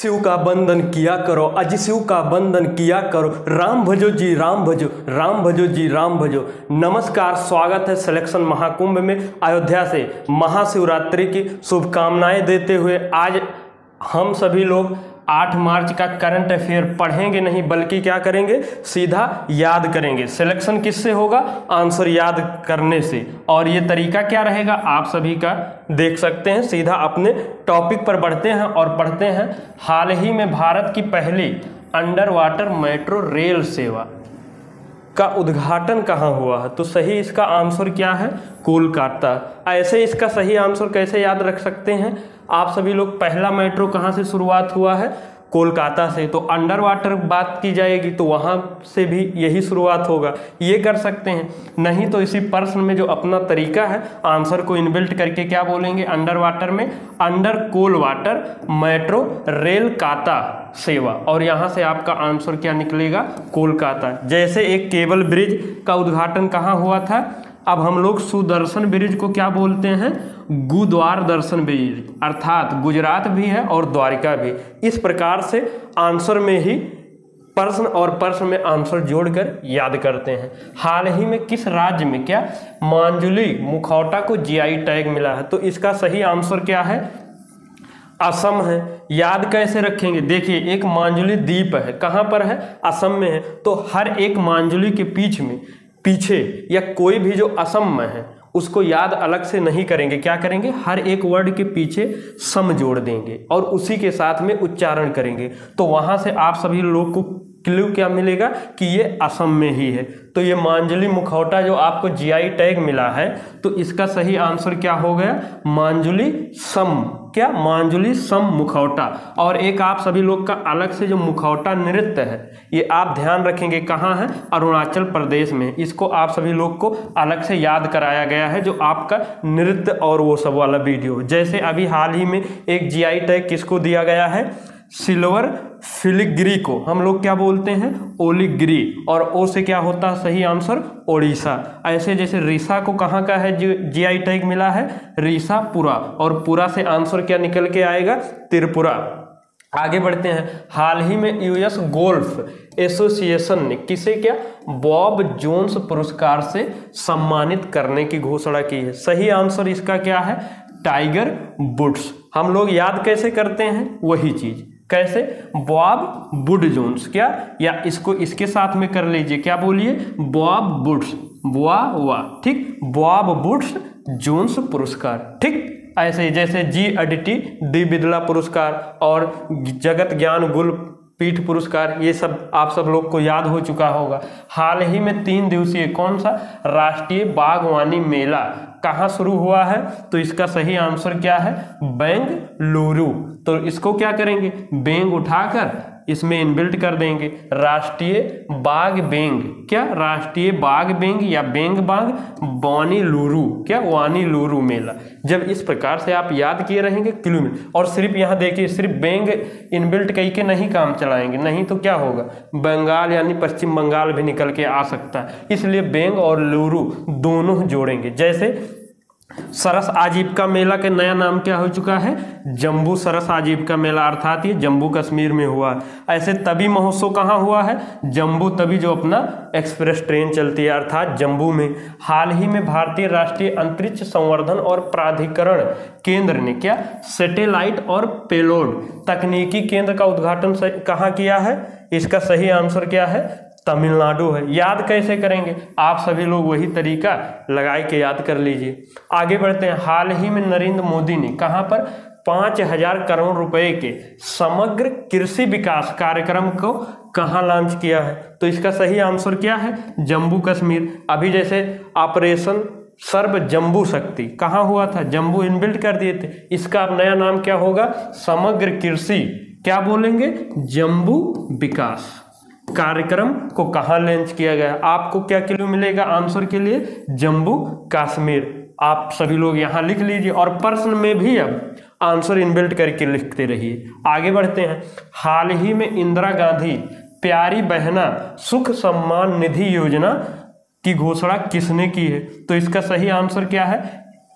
शिव का बंदन किया करो, अज शिव का बंदन किया करो, राम भजो जी राम भजो, राम भजो जी राम भजो। नमस्कार, स्वागत है सिलेक्शन महाकुंभ में। अयोध्या से महाशिवरात्रि की शुभकामनाएं देते हुए आज हम सभी लोग 8 मार्च का करंट अफेयर पढ़ेंगे नहीं बल्कि क्या करेंगे, सीधा याद करेंगे। सिलेक्शन किससे होगा? आंसर याद करने से। और ये तरीका क्या रहेगा आप सभी का देख सकते हैं। सीधा अपने टॉपिक पर बढ़ते हैं और पढ़ते हैं। हाल ही में भारत की पहली अंडर वाटर मेट्रो रेल सेवा का उद्घाटन कहाँ हुआ है? तो सही इसका आंसर क्या है? कोलकाता। ऐसे इसका सही आंसर कैसे याद रख सकते हैं आप सभी लोग? पहला मेट्रो कहाँ से शुरुआत हुआ है? कोलकाता से। तो अंडर वाटर बात की जाएगी तो वहाँ से भी यही शुरुआत होगा, ये कर सकते हैं। नहीं तो इसी प्रश्न में जो अपना तरीका है आंसर को इनबिल्ट करके क्या बोलेंगे, अंडर वाटर में अंडर कोल वाटर मेट्रो रेल काता सेवा, और यहाँ से आपका आंसर क्या निकलेगा? कोलकाता। जैसे एक केबल ब्रिज का उद्घाटन कहाँ हुआ था? अब हम लोग सुदर्शन ब्रिज को क्या बोलते हैं? गुद्वार दर्शन ब्रिज, अर्थात गुजरात भी है और द्वारिका भी। इस प्रकार से आंसर में ही प्रश्न और प्रश्न में आंसर जोड़कर याद करते हैं। हाल ही में किस राज्य में क्या मांजुली मुखौटा को जीआई टैग मिला है? तो इसका सही आंसर क्या है? असम है। याद कैसे रखेंगे? देखिए, एक मांजुली द्वीप है, कहाँ पर है? असम में है। तो हर एक मांजुली के पीछे या कोई भी जो असम में है उसको याद अलग से नहीं करेंगे। क्या करेंगे? हर एक वर्ड के पीछे सम जोड़ देंगे और उसी के साथ में उच्चारण करेंगे। तो वहां से आप सभी लोग को क्लू क्या मिलेगा कि ये असम में ही है। तो ये मांजुली मुखौटा जो आपको जीआई टैग मिला है तो इसका सही आंसर क्या हो गया? मांजुली सम। क्या? मांजुली सम मुखौटा। और एक आप सभी लोग का अलग से जो मुखौटा नृत्य है ये आप ध्यान रखेंगे, कहाँ है? अरुणाचल प्रदेश में। इसको आप सभी लोग को अलग से याद कराया गया है, जो आपका नृत्य और वो सब वाला वीडियो। जैसे अभी हाल ही में एक जीआई टैग किसको दिया गया है? सिल्वर फिलिग्री को हम लोग क्या बोलते हैं? ओलिग्री। और ओ से क्या होता है सही आंसर? ओडिशा। ऐसे जैसे रीसा को कहाँ का है जीआई टैग मिला है? रीसापुरा। और पूरा से आंसर क्या निकल के आएगा? त्रिपुरा। आगे बढ़ते हैं। हाल ही में यूएस गोल्फ एसोसिएशन ने किसे क्या बॉब जोन्स पुरस्कार से सम्मानित करने की घोषणा की है? सही आंसर इसका क्या है? Tiger Woods. हम लोग याद कैसे करते हैं? वही चीज। कैसे? Bob Wood Jones. क्या? या इसको इसके साथ में कर लीजिए, क्या बोलिए? Bob Woods. वाह, ठीक, बॉब वुड्स जोन्स पुरस्कार। ठीक, ऐसे जैसे जी अदिति डी बिरला पुरस्कार और जगत ज्ञान गुल पीठ पुरस्कार, ये सब आप सब लोग को याद हो चुका होगा। हाल ही में 3 दिवसीय कौन सा राष्ट्रीय बागवानी मेला कहाँ शुरू हुआ है? तो इसका सही आंसर क्या है? बेंगलुरु। तो इसको क्या करेंगे? बेंग उठाकर इसमें इनबिल्ट कर देंगे राष्ट्रीय बाग बेंग। क्या? राष्ट्रीय बाग बेंग या बेंग बाग वानीलुरु। क्या? वानीलुरु मेला। जब इस प्रकार से आप याद किए रहेंगे क्लू में, और सिर्फ यहाँ देखिए सिर्फ बेंग इनबिल्ट कई के नहीं काम चलाएंगे, नहीं तो क्या होगा? बंगाल यानी पश्चिम बंगाल भी निकल के आ सकता है। इसलिए बेंग और लुरु दोनों जोड़ेंगे। जैसे सरस आजीविका मेला का नया नाम क्या हो चुका है? जम्बू सरस आजीविका मेला, अर्थात ये जम्मू कश्मीर में हुआ। ऐसे तभी महोत्सव कहाँ हुआ है? जम्बू तभी जो अपना एक्सप्रेस ट्रेन चलती है, अर्थात जम्बू में। हाल ही में भारतीय राष्ट्रीय अंतरिक्ष संवर्धन और प्राधिकरण केंद्र ने क्या सैटेलाइट और पेलोड तकनीकी केंद्र का उद्घाटन कहाँ किया है? इसका सही आंसर क्या है? तमिलनाडु है। याद कैसे करेंगे? आप सभी लोग वही तरीका लगाए के याद कर लीजिए। आगे बढ़ते हैं। हाल ही में नरेंद्र मोदी ने कहां पर 5000 करोड़ रुपए के समग्र कृषि विकास कार्यक्रम को कहां लॉन्च किया है? तो इसका सही आंसर क्या है? जम्मू कश्मीर। अभी जैसे ऑपरेशन सर्व जम्बू शक्ति कहां हुआ था? जम्बू इनबिल्ट कर दिए थे। इसका अब नया नाम क्या होगा? समग्र कृषि क्या बोलेंगे? जम्बू विकास कार्यक्रम को कहां लॉन्च किया गया? आपको क्या क्लू मिलेगा आंसर के लिए? जम्मू कश्मीर। आप सभी लोग यहां लिख लीजिए और प्रश्न में भी अब आंसर इनबिल्ट करके लिखते रहिए। आगे बढ़ते हैं। हाल ही में इंदिरा गांधी प्यारी बहना सुख सम्मान निधि योजना की घोषणा किसने की है? तो इसका सही आंसर क्या है?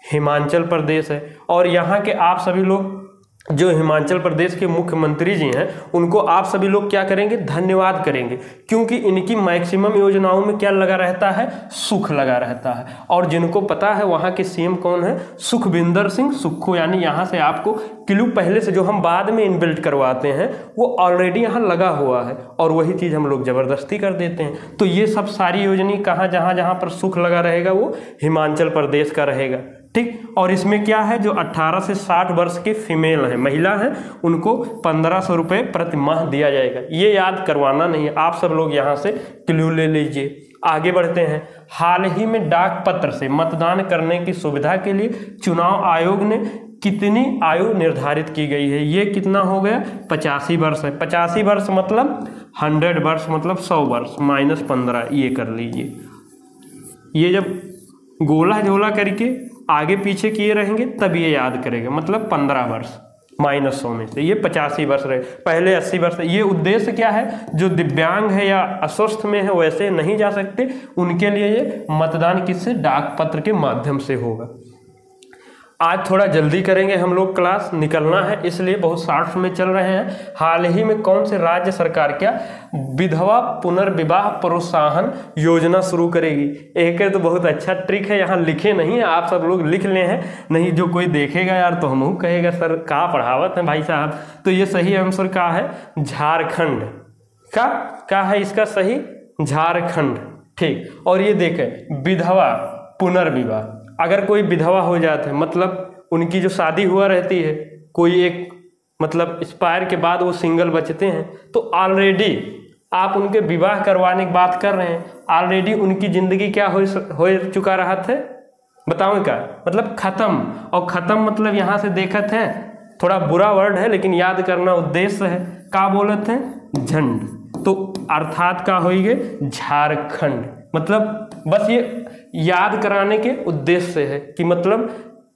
हिमाचल प्रदेश है। और यहाँ के आप सभी लोग जो हिमाचल प्रदेश के मुख्यमंत्री जी हैं उनको आप सभी लोग क्या करेंगे, धन्यवाद करेंगे, क्योंकि इनकी मैक्सिमम योजनाओं में क्या लगा रहता है, सुख लगा रहता है। और जिनको पता है वहाँ के सीएम कौन है, सुखविंदर सिंह सुक्खू, यानी यहाँ से आपको क्लू पहले से जो हम बाद में इनबिल्ट करवाते हैं वो ऑलरेडी यहाँ लगा हुआ है और वही चीज़ हम लोग ज़बरदस्ती कर देते हैं। तो ये सब सारी योजना कहाँ जहाँ जहाँ पर सुख लगा रहेगा वो हिमाचल प्रदेश का रहेगा, ठीक। और इसमें क्या है, जो 18 से 60 वर्ष के फीमेल हैं, महिला हैं, उनको 1500 रुपये प्रति माह दिया जाएगा। ये याद करवाना नहीं है, आप सब लोग यहाँ से क्लू ले लीजिए। आगे बढ़ते हैं। हाल ही में डाक पत्र से मतदान करने की सुविधा के लिए चुनाव आयोग ने कितनी आयु निर्धारित की गई है। ये कितना हो गया, 85 वर्ष है। 85 वर्ष मतलब 100 वर्ष मतलब 100 वर्ष माइनस 15, ये कर लीजिए। ये जब गोला झोला करके आगे पीछे किए रहेंगे तब ये याद करेगा, मतलब 15 वर्ष माइनस 100 में से ये 85 वर्ष रहे, पहले 80 वर्ष। ये उद्देश्य क्या है, जो दिव्यांग है या अस्वस्थ में है वैसे नहीं जा सकते, उनके लिए ये मतदान किससे, डाक पत्र के माध्यम से होगा। आज थोड़ा जल्दी करेंगे हम लोग, क्लास निकलना है इसलिए बहुत शॉर्ट्स में चल रहे हैं। हाल ही में कौन से राज्य सरकार क्या विधवा पुनर्विवाह प्रोत्साहन योजना शुरू करेगी। एक है तो बहुत अच्छा ट्रिक है, यहाँ लिखे नहीं है, आप सब लोग लिख ले हैं, नहीं जो कोई देखेगा यार तो हम कहेगा सर का पढ़ावत है भाई साहब। तो ये सही आंसर का है झारखंड का है इसका सही, झारखंड, ठीक। और ये देखें विधवा पुनर्विवाह, अगर कोई विधवा हो जाता है मतलब उनकी जो शादी हुआ रहती है, कोई एक मतलब एक्सपायर के बाद वो सिंगल बचते हैं, तो ऑलरेडी आप उनके विवाह करवाने की बात कर रहे हैं, ऑलरेडी उनकी ज़िंदगी क्या हो चुका रहा था, बताओ क्या मतलब खत्म। और ख़त्म मतलब यहाँ से देखत हैं, थोड़ा बुरा वर्ड है लेकिन याद करना उद्देश्य है, का बोलते हैं झंड, तो अर्थात का होइगे झारखंड। मतलब बस ये याद कराने के उद्देश्य से है कि मतलब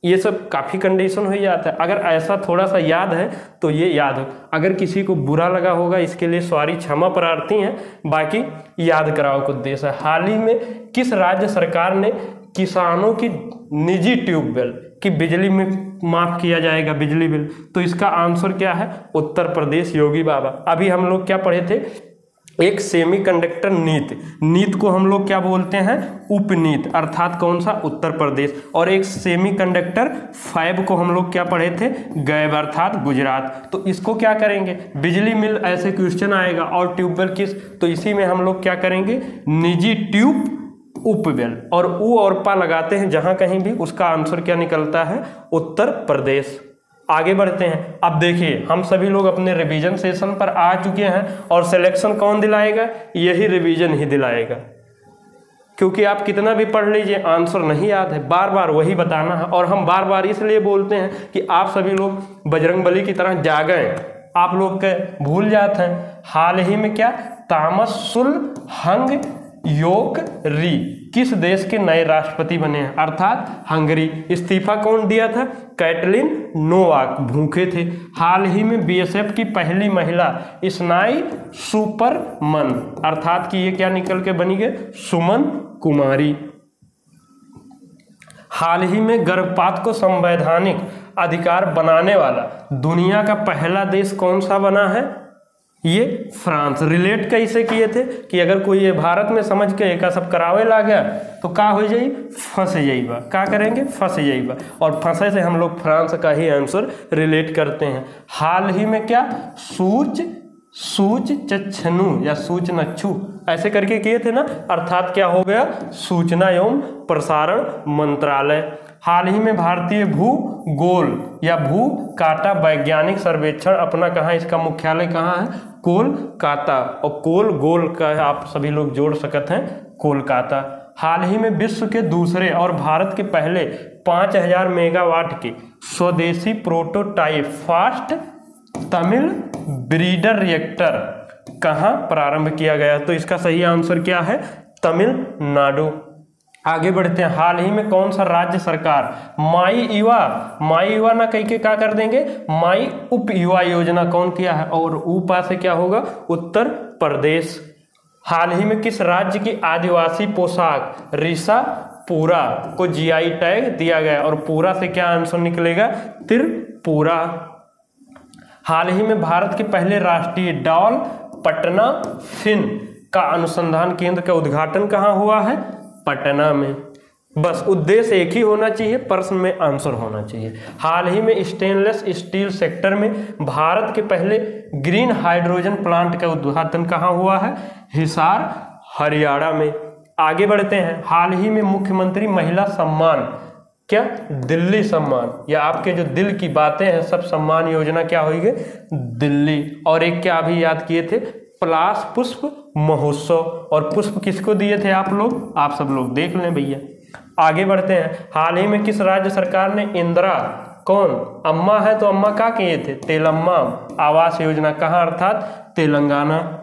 ये सब काफ़ी कंडीशन हो जाता है, अगर ऐसा थोड़ा सा याद है तो ये याद हो। अगर किसी को बुरा लगा होगा इसके लिए सॉरी, क्षमा प्रार्थी हैं, बाकी याद कराओ का उद्देश्य है। हाल ही में किस राज्य सरकार ने किसानों की निजी ट्यूबवेल की बिजली में माफ़ किया जाएगा बिजली बिल, तो इसका आंसर क्या है, उत्तर प्रदेश, योगी बाबा। अभी हम लोग क्या पढ़े थे, एक सेमीकंडक्टर नीत को हम लोग क्या बोलते हैं, उपनीत, अर्थात कौन सा, उत्तर प्रदेश। और एक सेमीकंडक्टर फैब को हम लोग क्या पढ़े थे, गैब, अर्थात गुजरात। तो इसको क्या करेंगे, बिजली मिल ऐसे क्वेश्चन आएगा, और ट्यूबवेल किस, तो इसी में हम लोग क्या करेंगे, निजी ट्यूब उपवेल, और ऊ और पा लगाते हैं जहां कहीं भी, उसका आंसर क्या निकलता है, उत्तर प्रदेश। आगे बढ़ते हैं। अब देखिए हम सभी लोग अपने रिवीजन सेशन पर आ चुके हैं, और सिलेक्शन कौन दिलाएगा, यही रिवीजन ही दिलाएगा, क्योंकि आप कितना भी पढ़ लीजिए आंसर नहीं याद है, बार बार वही बताना है। और हम बार बार इसलिए बोलते हैं कि आप सभी लोग बजरंगबली की तरह जागें, आप लोग के भूल जाते हैं। हाल ही में क्या, तामसुल हंग योक री किस देश के नए राष्ट्रपति बने हैं, अर्थात हंगरी। इस्तीफा कौन दिया था, कैटलिन नोवाक, भूखे थे। हाल ही में बीएसएफ की पहली महिला स्नाई सुपरमन, अर्थात कि ये क्या निकल के बनी गए, सुमन कुमारी। हाल ही में गर्भपात को संवैधानिक अधिकार बनाने वाला दुनिया का पहला देश कौन सा बना है, ये फ्रांस। रिलेट कैसे किए थे कि अगर कोई ये भारत में समझ के एक सब करावे ला गया तो का हो जाई, फंस जाइबा, का करेंगे, फंस जाइबा, और फंसे से हम लोग फ्रांस का ही आंसर रिलेट करते हैं। हाल ही में क्या, सूच चच्छनु या सूचनच्छू ऐसे करके किए थे ना, अर्थात क्या हो गया, सूचना एवं प्रसारण मंत्रालय। हाल ही में भारतीय भूगोल या भू काटा वैज्ञानिक सर्वेक्षण अपना कहाँ, इसका मुख्यालय कहाँ है, कोलकाता, और कोल गोल का आप सभी लोग जोड़ सकते हैं, कोलकाता। हाल ही में विश्व के दूसरे और भारत के पहले 5000 मेगावाट के स्वदेशी prototype fast Tamil breeder reactor कहाँ प्रारंभ किया गया, तो इसका सही आंसर क्या है, तमिलनाडु। आगे बढ़ते हैं। हाल ही में कौन सा राज्य सरकार माई युवा ना कह के क्या कर देंगे, माई उप युवा योजना कौन किया है, और ऊपा से क्या होगा, उत्तर प्रदेश। हाल ही में किस राज्य की आदिवासी पोशाक रीसा पूरा को जीआई टैग दिया गया, और पूरा से क्या आंसर निकलेगा, त्रिपुरा। हाल ही में भारत के पहले राष्ट्रीय डॉल पटना फिन का अनुसंधान केंद्र का उद्घाटन कहाँ हुआ है? पटना में। बस उद्देश्य एक ही होना चाहिए, प्रश्न में आंसर होना चाहिए। हाल ही में स्टेनलेस स्टील सेक्टर में भारत के पहले ग्रीन हाइड्रोजन प्लांट का उद्घाटन कहाँ हुआ है? हिसार, हरियाणा में। आगे बढ़ते हैं। हाल ही में मुख्यमंत्री महिला सम्मान, क्या दिल्ली सम्मान, या आपके जो दिल की बातें हैं सब सम्मान योजना क्या होगी? दिल्ली। और एक क्या अभी याद किए थे? पलाश पुष्प महोत्सव। और पुष्प किसको दिए थे आप लोग? आप सब लोग देख लें भैया। आगे बढ़ते हैं। हाल ही में किस राज्य सरकार ने इंदिरा, कौन अम्मा है तो अम्मा क्या किए थे? तेलम्मा आवास योजना, कहाँ अर्थात तेलंगाना।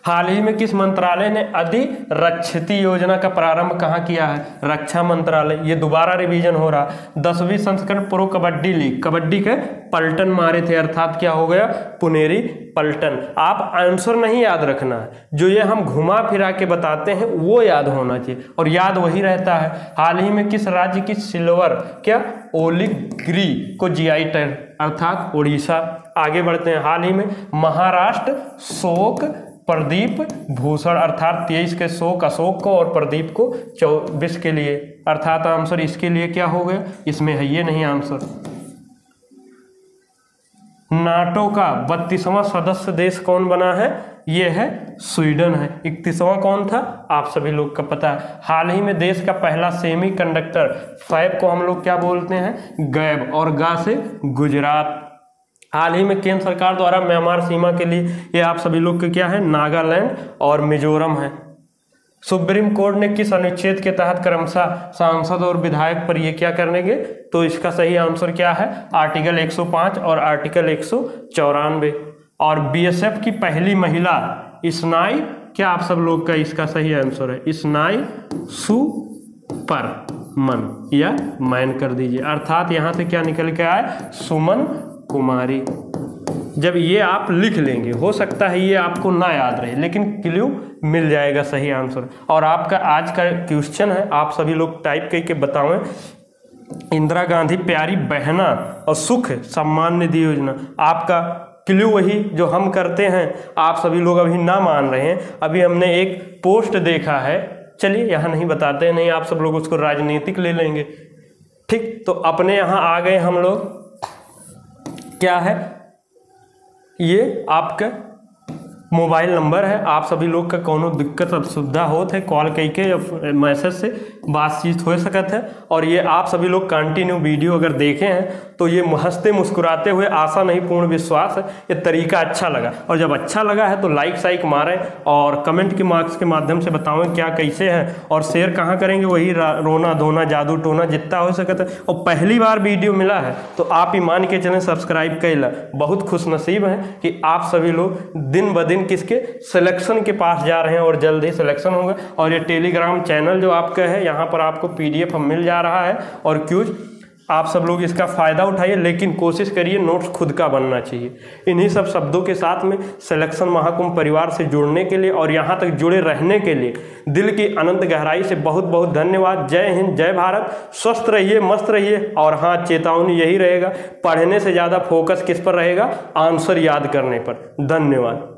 हाल ही में किस मंत्रालय ने अधिरक्षिती योजना का प्रारंभ कहाँ किया है? रक्षा मंत्रालय। ये दोबारा रिवीजन हो रहा। 10वीं संस्करण प्रो कबड्डी लीग, कबड्डी के पलटन मारे थे, अर्थात क्या हो गया? पुनेरी पलटन। आप आंसर नहीं याद रखना है, जो ये हम घुमा फिरा के बताते हैं वो याद होना चाहिए, और याद वही रहता है। हाल ही में किस राज्य की सिल्वर, क्या ओलिग्री को जीआई टैग, अर्थात उड़ीसा। आगे बढ़ते हैं। हाल ही में महाराष्ट्र शोक प्रदीप भूषण, अर्थात 23 के शोक अशोक को और प्रदीप को 24 के लिए, अर्थात आंसर इसके लिए क्या हो गया? इसमें है ये नहीं आंसर। नाटो का 32वां सदस्य देश कौन बना है? ये है स्वीडन है। 31वां कौन था? आप सभी लोग का पता है। हाल ही में देश का पहला सेमीकंडक्टर फैब को हम लोग क्या बोलते हैं? गैब, और गा से गुजरात। हाल ही में केंद्र सरकार द्वारा म्यांमार सीमा के लिए, ये आप सभी लोग के क्या है? नागालैंड और मिजोरम है। सुप्रीम कोर्ट ने किस अनुच्छेद के तहत क्रमशः सांसद और विधायक पर ये क्या करेंगे? तो इसका सही आंसर क्या है? आर्टिकल 105 और आर्टिकल 194। और बीएसएफ की पहली महिला स्नाई, क्या आप सब लोग का इसका सही आंसर है? स्नाई सुपरमन, या मैन कर दीजिए, अर्थात यहां से क्या निकल के आए? सुमन कुमारी। जब ये आप लिख लेंगे, हो सकता है ये आपको ना याद रहे, लेकिन क्लू मिल जाएगा सही आंसर। और आपका आज का क्वेश्चन है, आप सभी लोग टाइप करके बताएं। इंदिरा गांधी प्यारी बहना और सुख सम्मान निधि योजना, आपका क्लू वही जो हम करते हैं, आप सभी लोग अभी ना मान रहे हैं। अभी हमने एक पोस्ट देखा है, चलिए यहाँ नहीं बताते हैं, नहीं आप सब लोग उसको राजनीतिक ले लेंगे। ठीक, तो अपने यहाँ आ गए हम लोग। क्या है ये? आपका मोबाइल नंबर है। आप सभी लोग का कोनो दिक्कत अब सुविधा होत है, कॉल करके या मैसेज से बातचीत हो सकत है। और ये आप सभी लोग कंटिन्यू वीडियो अगर देखे हैं तो ये हंसते मुस्कुराते हुए, आशा नहीं पूर्ण विश्वास है, ये तरीका अच्छा लगा। और जब अच्छा लगा है तो लाइक साइक मारें और कमेंट के मार्क्स के माध्यम से बताएं क्या कैसे है, और शेयर कहाँ करेंगे? वही रोना धोना जादू टोना जितना हो सकता है। और पहली बार वीडियो मिला है तो आप ही मान के चलें सब्सक्राइब कर ला। बहुत खुशनसीब हैं कि आप सभी लोग दिन ब दिन किसके सिलेक्शन के पास जा रहे हैं, और जल्द ही सिलेक्शन होगा। और ये टेलीग्राम चैनल जो आपका है, यहाँ पर आपको PDF मिल जा रहा है और क्यूज, आप सब लोग इसका फ़ायदा उठाइए, लेकिन कोशिश करिए नोट्स खुद का बनना चाहिए। इन्हीं सब शब्दों के साथ में सिलेक्शन महाकुंभ परिवार से जुड़ने के लिए और यहाँ तक जुड़े रहने के लिए दिल की अनंत गहराई से बहुत बहुत धन्यवाद। जय हिंद, जय भारत। स्वस्थ रहिए, मस्त रहिए। और हाँ, चेतावनी यही रहेगा, पढ़ने से ज़्यादा फोकस किस पर रहेगा? आंसर याद करने पर। धन्यवाद।